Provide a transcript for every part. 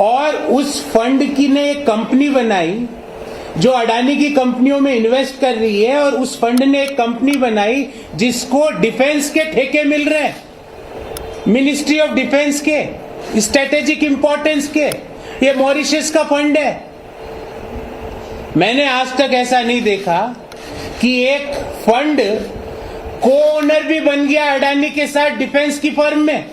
और उस फंड की ने एक कंपनी बनाई जो अडानी की कंपनियों में इन्वेस्ट कर रही है, और उस फंड ने एक कंपनी बनाई जिसको डिफेंस के ठेके मिल रहे हैं, मिनिस्ट्री ऑफ डिफेंस के, स्ट्रेटेजिक इंपॉर्टेंस के। ये मॉरिशस का फंड है। मैंने आज तक ऐसा नहीं देखा कि एक फंड को ओनर भी बन गया अडानी के साथ डिफेंस की फर्म में।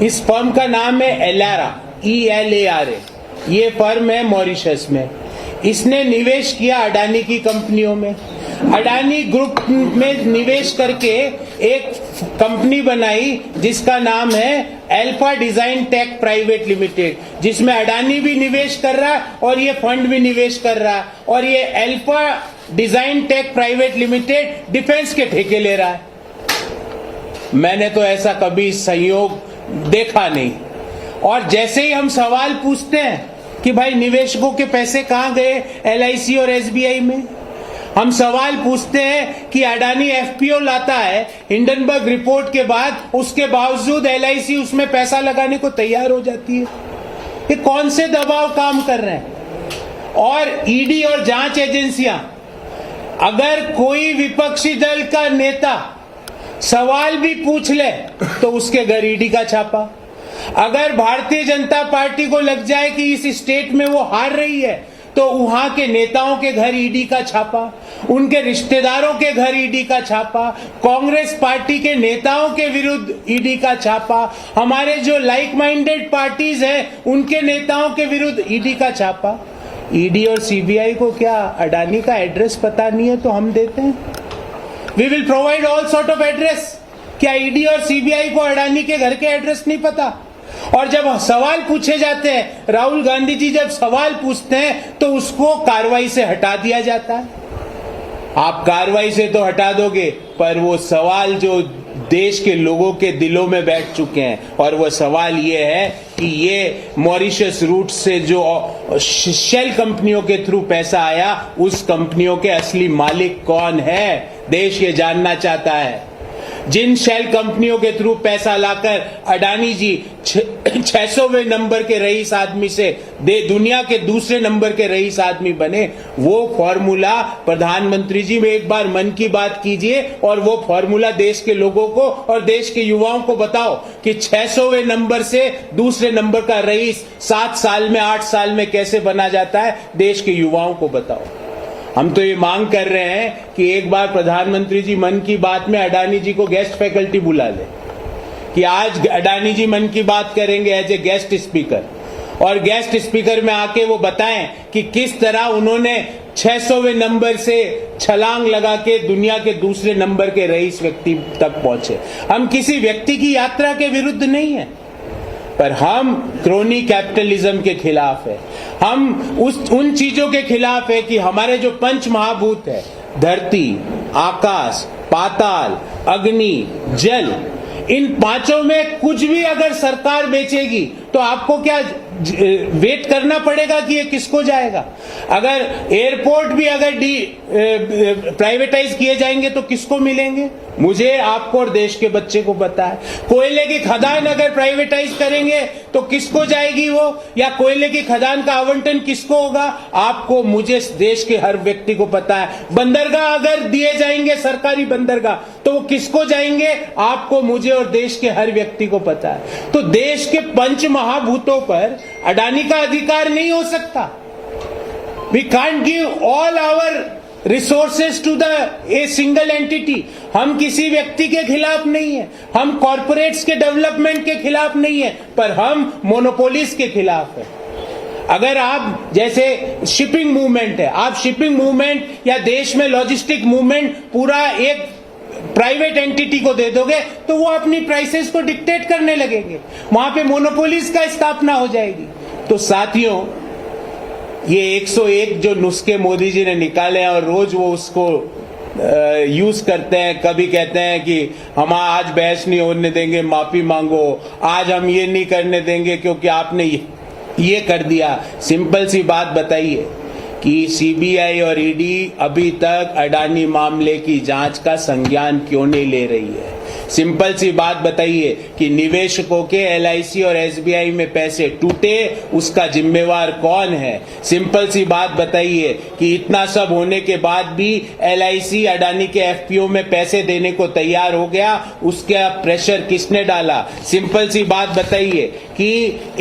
इस फर्म का नाम है एलारा, ELARA। ये फर्म है मॉरिशस में। इसने निवेश किया अडानी की कंपनियों में। अडानी ग्रुप में निवेश करके एक कंपनी बनाई जिसका नाम है alpha design tech private limited, जिसमें अडानी भी निवेश कर रहा है और ये फंड भी निवेश कर रहा है, और ये alpha design tech private limited defence के ठेके ले रहा है। मैंने तो ऐसा कभी संयोग देखा नहीं। और जैसे ही हम सवाल पूछते हैं कि भाई निवेशकों के पैसे कहां गए LIC और SBI में, हम सवाल पूछते हैं कि अडानी FPO लाता है हिंडनबर्ग रिपोर्ट के बाद, उसके बावजूद LIC उसमें पैसा लगाने को तैयार हो जाती है। ये कौन से दबाव काम कर रहे हैं? और ED और जांच एजेंसियां, अगर कोई विपक्षी दल का नेता सवाल भी पूछ ले तो उसके घर ED का छापा। अगर भारतीय जनता पार्टी को लग जाए कि इस स्टेट में वो हार रही है तो वहां के नेताओं के घर ED का छापा, उनके रिश्तेदारों के घर ED का छापा, कांग्रेस पार्टी के नेताओं के विरुद्ध ED का छापा, हमारे जो लाइक माइंडेड पार्टीज हैं उनके नेताओं के विरुद्ध ED का छापा। ED और CBI को क्या अडानी का एड्रेस पता नहीं है तो हम देते हैं? We will provide all sort of address. क्या ED और CBI को अडानी के घर के एड्रेस नहीं पता? और जब सवाल पूछे जाते हैं, राहुल गांधी जी जब सवाल पूछते हैं तो उसको कार्रवाई से हटा दिया जाता है। आप कार्रवाई से तो हटा दोगे, पर वो सवाल जो देश के लोगों के दिलों में बैठ चुके हैं, और वो सवाल ये है कि ये मॉरिशस रूट से जो शेल कंपनियों के थ्रू पैसा आया, उस कंपनियों के असली मालिक कौन है, देश ये जानना चाहता है। जिन शेल कंपनियों के थ्रू पैसा लाकर अडानी जी 600वें नंबर के रईस आदमी से दुनिया के दूसरे नंबर के रईस आदमी बने, वो फॉर्मूला प्रधानमंत्री जी में एक बार मन की बात कीजिए और वो फॉर्मूला देश के लोगों को और देश के युवाओं को बताओ कि 600वें नंबर से दूसरे नंबर का रईस 7 साल में 8 साल में कैसे बना जाता है, देश के युवाओं को बताओ। हम तो ये मांग कर रहे हैं कि एक बार प्रधानमंत्री जी मन की बात में अडानी जी को गेस्ट फैकल्टी बुला ले, कि आज अडानी जी मन की बात करेंगे एज ए गेस्ट स्पीकर, और गेस्ट स्पीकर में आके वो बताएं कि किस तरह उन्होंने 600वें नंबर से छलांग लगा के दुनिया के दूसरे नंबर के रईस व्यक्ति तक पहुंचे। हम किसी व्यक्ति की यात्रा के विरुद्ध नहीं है, पर हम क्रोनी कैपिटलिज्म के खिलाफ है। हम उन चीजों के खिलाफ है कि हमारे जो पंच महाभूत है, धरती, आकाश, पाताल, अग्नि, जल, इन पांचों में कुछ भी अगर सरकार बेचेगी तो आपको क्या वेट करना पड़ेगा कि ये किसको जाएगा? अगर एयरपोर्ट भी अगर प्राइवेटाइज किए जाएंगे तो किसको मिलेंगे? मुझे, आपको और देश के बच्चे को पता है। कोयले की खदान अगर प्राइवेटाइज करेंगे तो किसको जाएगी वो, या कोयले की खदान का आवंटन किसको होगा? आपको, मुझे, देश के हर व्यक्ति को पता है। बंदरगाह अगर दिए जाएंगे, सरकारी बंदरगाह, तो वो किसको जाएंगे? आपको, मुझे और देश के हर व्यक्ति को पता है। तो देश के पंच महाभूतों पर अडानी का अधिकार नहीं हो सकता। We can't give all our resources to a single entity। हम किसी व्यक्ति के खिलाफ नहीं है, हम कॉर्पोरेट्स के डेवलपमेंट के खिलाफ नहीं है, पर हम मोनोपोलिस के खिलाफ है। अगर आप, जैसे शिपिंग मूवमेंट है, आप शिपिंग मूवमेंट या देश में लॉजिस्टिक मूवमेंट पूरा एक प्राइवेट एंटिटी को दे दोगे तो वो अपनी प्राइसेस को डिक्टेट करने लगेंगे, वहां पे मोनोपोलिस का स्थापना हो जाएगी। तो साथियों, ये 101 जो नुस्खे मोदी जी ने निकाले हैं और रोज वो उसको यूज करते हैं, कभी कहते हैं कि हम आज बहस नहीं होने देंगे, माफी मांगो, आज हम ये नहीं करने देंगे क्योंकि आपने ये कर दिया। सिंपल सी बात बताइए कि CBI और ED अभी तक अडानी मामले की जांच का संज्ञान क्यों नहीं ले रही है? सिंपल सी बात बताइए कि निवेशकों के LIC और SBI में पैसे टूटे, उसका जिम्मेवार कौन है? सिंपल सी बात बताइए कि इतना सब होने के बाद भी LIC अडानी के FPO में पैसे देने को तैयार हो गया, उसका प्रेशर किसने डाला? सिंपल सी बात बताइए कि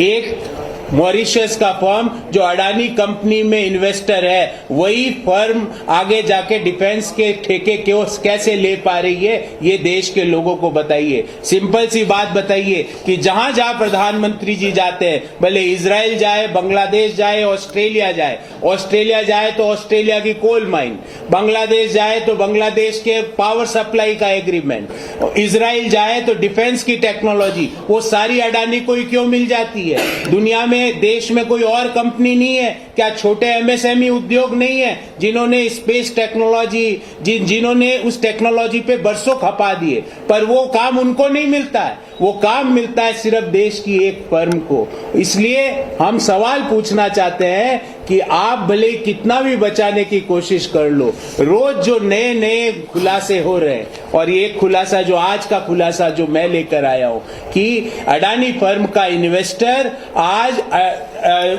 एक मॉरिशस का फर्म जो अडानी कंपनी में इन्वेस्टर है, वही फर्म आगे जाके डिफेंस के ठेके क्यों कैसे ले पा रही है, ये देश के लोगों को बताइए। सिंपल सी बात बताइए कि जहां जहां प्रधानमंत्री जी जाते हैं, भले इजराइल जाए, बांग्लादेश जाए, ऑस्ट्रेलिया जाए तो ऑस्ट्रेलिया की कोल माइन, बांग्लादेश जाए तो बांग्लादेश के पावर सप्लाई का एग्रीमेंट, इजराइल जाए तो डिफेंस की टेक्नोलॉजी, वो सारी अडानी को ही क्यों मिल जाती है? दुनिया में देश में कोई और कंपनी नहीं है क्या? छोटे MSME उद्योग नहीं है जिन्होंने स्पेस टेक्नोलॉजी, जिन्होंने उस टेक्नोलॉजी पे बरसों खपा दिए, पर वो काम उनको नहीं मिलता है, वो काम मिलता है सिर्फ देश की एक फर्म को। इसलिए हम सवाल पूछना चाहते हैं कि आप भले कितना भी बचाने की कोशिश कर लो, रोज जो नए नए खुलासे हो रहे हैं, और ये खुलासा जो आज का खुलासा जो मैं लेकर आया हूं कि अडानी फर्म का इन्वेस्टर आज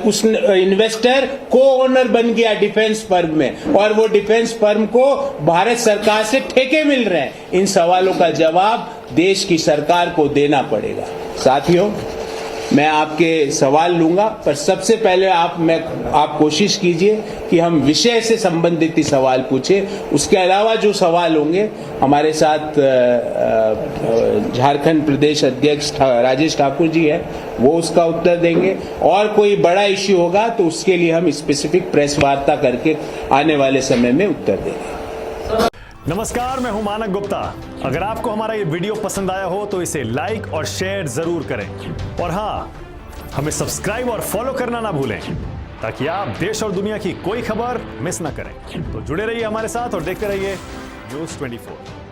उस इन्वेस्टर को ओनर बन गया डिफेंस फर्म में, और वो डिफेंस फर्म को भारत सरकार से ठेके मिल रहे हैं। इन सवालों का जवाब देश की सरकार को देना पड़ेगा। साथियों, मैं आपके सवाल लूंगा, पर सबसे पहले आप कोशिश कीजिए कि हम विषय से संबंधित ही सवाल पूछें। उसके अलावा जो सवाल होंगे, हमारे साथ झारखंड प्रदेश अध्यक्ष राजेश ठाकुर जी है, वो उसका उत्तर देंगे, और कोई बड़ा इश्यू होगा तो उसके लिए हम स्पेसिफिक प्रेस वार्ता करके आने वाले समय में उत्तर देंगे। नमस्कार, मैं हूं मानक गुप्ता। अगर आपको हमारा ये वीडियो पसंद आया हो तो इसे लाइक और शेयर जरूर करें, और हाँ, हमें सब्सक्राइब और फॉलो करना ना भूलें ताकि आप देश और दुनिया की कोई खबर मिस ना करें। तो जुड़े रहिए हमारे साथ और देखते रहिए News 24।